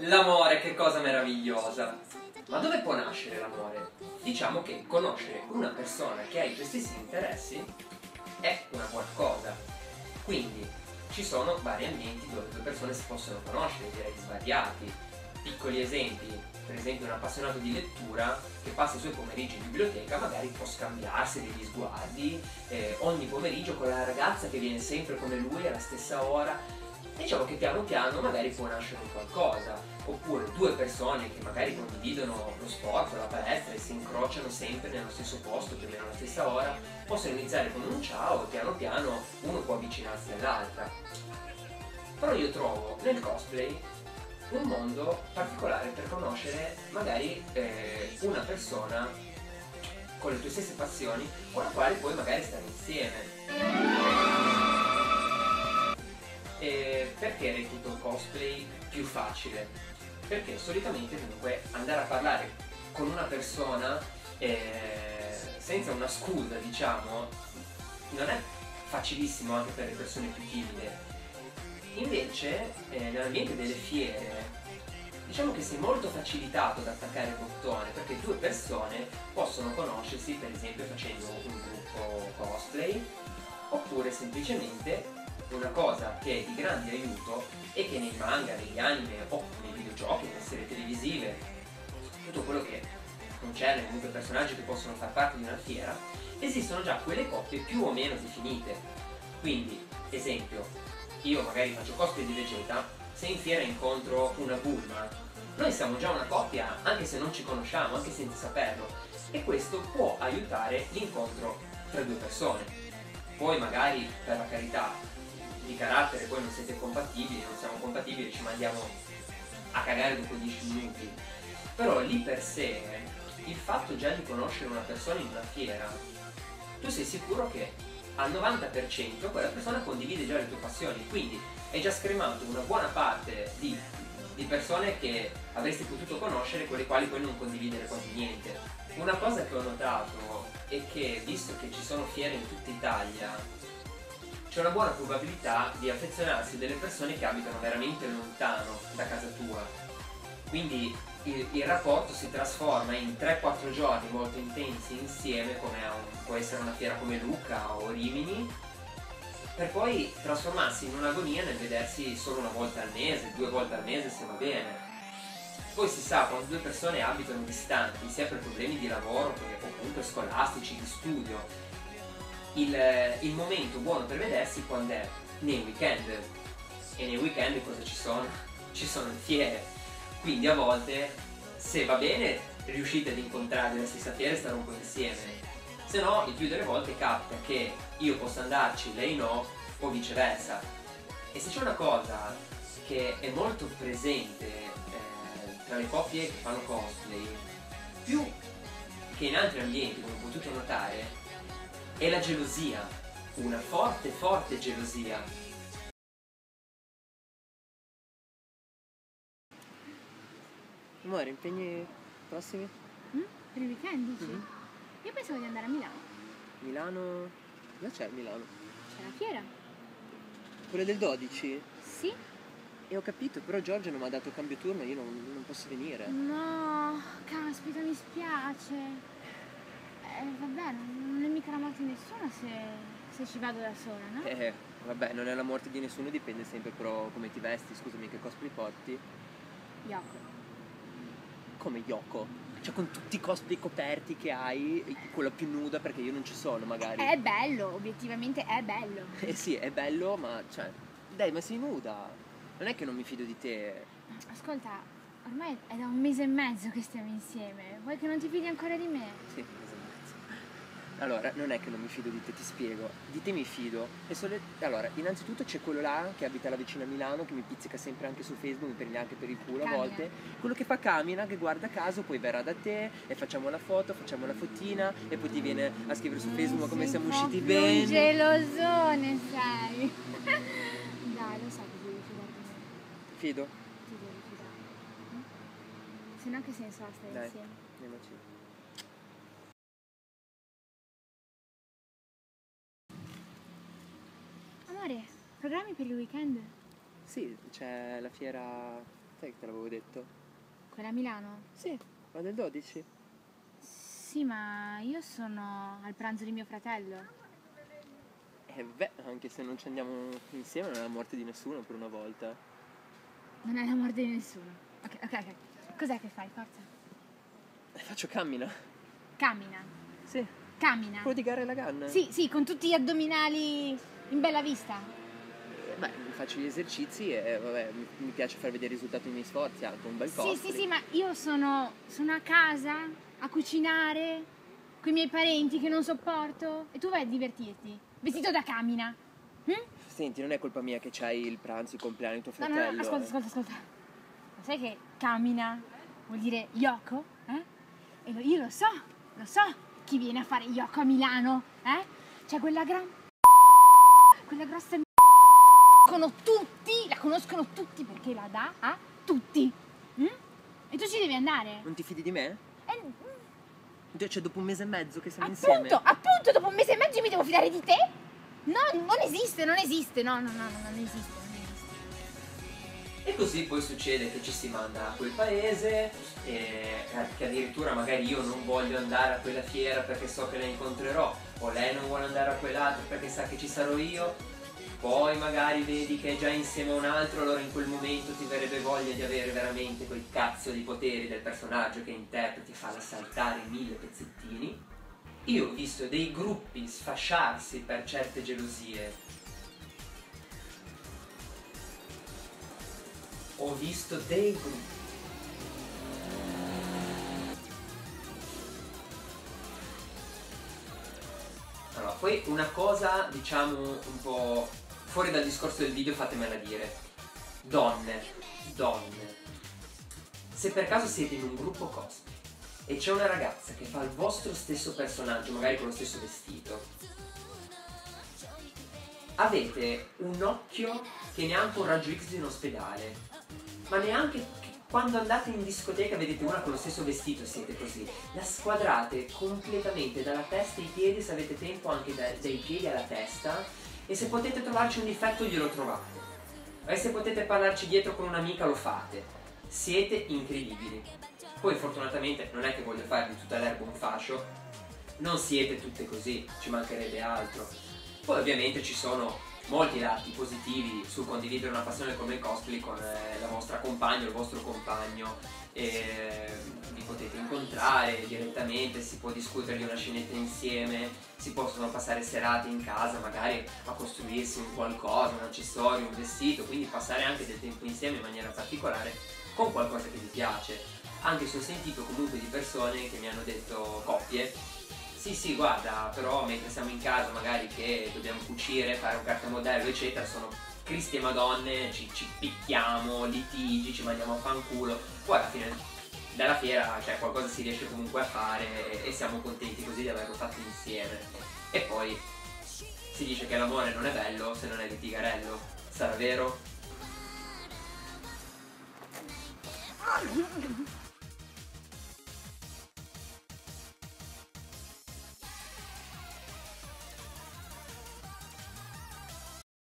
L'amore, che cosa meravigliosa! Ma dove può nascere l'amore? Diciamo che conoscere una persona che ha i tuoi stessi interessi è una buona cosa. Quindi ci sono vari ambienti dove due persone si possono conoscere, direi svariati. Piccoli esempi, per esempio un appassionato di lettura che passa i suoi pomeriggi in biblioteca magari può scambiarsi degli sguardi ogni pomeriggio con la ragazza che viene sempre come lui alla stessa ora. Diciamo che piano piano magari può nascere qualcosa, oppure due persone che magari condividono lo sport, la palestra e si incrociano sempre nello stesso posto, più o meno alla stessa ora, possono iniziare con un ciao e piano piano uno può avvicinarsi all'altra. Però io trovo nel cosplay un mondo particolare per conoscere magari una persona con le tue stesse passioni, con la quale puoi magari stare insieme. Perché reputo il cosplay più facile? Perché solitamente comunque andare a parlare con una persona senza una scusa, diciamo, non è facilissimo anche per le persone più timide. Invece nell'ambiente delle fiere diciamo che sei molto facilitato ad attaccare il bottone, perché due persone possono conoscersi per esempio facendo un gruppo cosplay, oppure semplicemente una cosa che è di grande aiuto è che nei manga, negli anime o nei videogiochi, nelle serie televisive, tutto quello che concerne comunque personaggi che possono far parte di una fiera, esistono già quelle coppie più o meno definite. Quindi, esempio, io magari faccio cosplay di Vegeta, se in fiera incontro una Bulma, noi siamo già una coppia anche se non ci conosciamo, anche senza saperlo, e questo può aiutare l'incontro tra due persone. Poi magari, per la carità, di carattere poi non siete compatibili, non siamo compatibili, ci mandiamo a cagare dopo 10 minuti. Però lì per sé, il fatto già di conoscere una persona in una fiera, tu sei sicuro che al 90% quella persona condivide già le tue passioni, quindi hai già scremato una buona parte di persone che avresti potuto conoscere con le quali poi non condividere quasi niente. Una cosa che ho notato è che, visto che ci sono fiere in tutta Italia, c'è una buona probabilità di affezionarsi delle persone che abitano veramente lontano da casa tua. Quindi il rapporto si trasforma in 3-4 giorni molto intensi insieme, come può essere una fiera come Lucca o Rimini, per poi trasformarsi in un'agonia nel vedersi solo una volta al mese, 2 volte al mese se va bene. Poi si sa, quando due persone abitano distanti, sia per problemi di lavoro che o comunque scolastici, di studio, il momento buono per vedersi quando è nei weekend. E nei weekend cosa ci sono? Ci sono le fiere. Quindi a volte, se va bene, riuscite ad incontrare la stessa fiera e stare un po' insieme. Se no, il più delle volte capita che io possa andarci, lei no, o viceversa. E se c'è una cosa che è molto presente tra le coppie che fanno cosplay, più che in altri ambienti, come ho potuto notare, è la gelosia, una forte forte gelosia. Amore, impegni prossimi? Per il weekend dici? Io pensavo di andare a Milano. Milano... Cosa c'è a Milano? C'è la fiera? Quella del 12? Sì? E ho capito, però Giorgio non mi ha dato cambio turno e io non posso venire. No, caspita, mi spiace. Vabbè, non è mica la morte di nessuno se ci vado da sola, no? Vabbè, non è la morte di nessuno, dipende sempre però come ti vesti, scusami, che cosplay porti? Yoko. Come Yoko? Cioè con tutti i cosplay coperti che hai, quella più nuda perché io non ci sono magari. È bello, obiettivamente è bello. Sì, è bello, ma cioè, dai, ma sei nuda. Non è che non mi fido di te. Ascolta, ormai è da 1 mese e mezzo che stiamo insieme. Vuoi che non ti fidi ancora di me? Sì, esatto. Allora, non è che non mi fido di te, ti spiego. Di te mi fido. Allora, innanzitutto c'è quello là che abita là vicino a Milano, che mi pizzica sempre anche su Facebook, mi prende anche per il culo a volte. Quello che fa Camina, che guarda caso, poi verrà da te e facciamo la foto, facciamo la fotina e poi ti viene a scrivere su Facebook come siamo usciti bene. Un gelosone sei. Dai, lo so che devi fidare di me. Fido? Ti devi fidare. Se no che senso ha stare insieme? Andiamoci. Amore, programmi per il weekend? Sì, c'è la fiera Sai che te l'avevo detto? Quella a Milano? Sì, quella del 12. Sì, ma io sono al pranzo di mio fratello. Beh, anche se non ci andiamo insieme non è la morte di nessuno per una volta. Non è la morte di nessuno. Ok. Cos'è che fai? Forza. Faccio cammina. Cammina. Sì. Cammina. Quello di Gare Lagan. Sì, con tutti gli addominali in bella vista. Beh, faccio gli esercizi e vabbè, mi piace far vedere il risultato dei miei sforzi, anche un bel cosplay. Sì, ma io sono a casa a cucinare con i miei parenti che non sopporto e tu vai a divertirti, vestito da Camina. Senti, non è colpa mia che c'hai il pranzo, il compleanno di tuo No, fratello. ascolta. Ma sai che Camina vuol dire Yoko? E io lo so chi viene a fare Yoko a Milano, C'è quella grossa la conoscono tutti perché la dà a tutti. E tu ci devi andare. Non ti fidi di me? Cioè, dopo un mese e mezzo che siamo Appunto, insieme? appunto, dopo un mese e mezzo mi devo fidare di te? No, non esiste. No, non esiste. E così poi succede che ci si manda a quel paese, e che addirittura magari io non voglio andare a quella fiera perché so che la incontrerò, o lei non vuole andare a quell'altra perché sa che ci sarò io. Poi magari vedi che è già insieme a un altro, allora in quel momento ti verrebbe voglia di avere veramente quel cazzo di poteri del personaggio che interpreti e farla saltare in 1000 pezzettini. Io ho visto dei gruppi sfasciarsi per certe gelosie. Ho visto dei gruppi. Allora, poi una cosa, diciamo, un po' fuori dal discorso del video, fatemela dire. Donne. Se per caso siete in un gruppo cosplay e c'è una ragazza che fa il vostro stesso personaggio, magari con lo stesso vestito, avete un occhio che neanche un raggio X di un ospedale, ma neanche quando andate in discoteca vedete una con lo stesso vestito, siete così, la squadrate completamente dalla testa ai piedi, se avete tempo anche dai piedi alla testa, e se potete trovarci un difetto glielo trovate, e se potete parlarci dietro con un'amica lo fate. Siete incredibili. Poi fortunatamente non è che voglio fare di tutta l'erba un fascio, non siete tutte così, ci mancherebbe altro. Poi ovviamente ci sono molti lati positivi sul condividere una passione come il cosplay con la vostra compagna o il vostro compagno, vi potete incontrare direttamente, si può discutere di una scenetta insieme, si possono passare serate in casa magari a costruirsi un qualcosa, un accessorio, un vestito, quindi passare anche del tempo insieme in maniera particolare con qualcosa che vi piace. Anche se ho sentito comunque di persone che mi hanno detto, coppie, sì guarda, però mentre siamo in casa magari che dobbiamo cucire, fare un cartamodello eccetera, sono cristi e madonne, ci picchiamo, litigi, ci mandiamo a fanculo, poi alla fine della fiera cioè qualcosa si riesce comunque a fare e siamo contenti così di averlo fatto insieme. E poi si dice che l'amore non è bello se non è litigarello, sarà vero?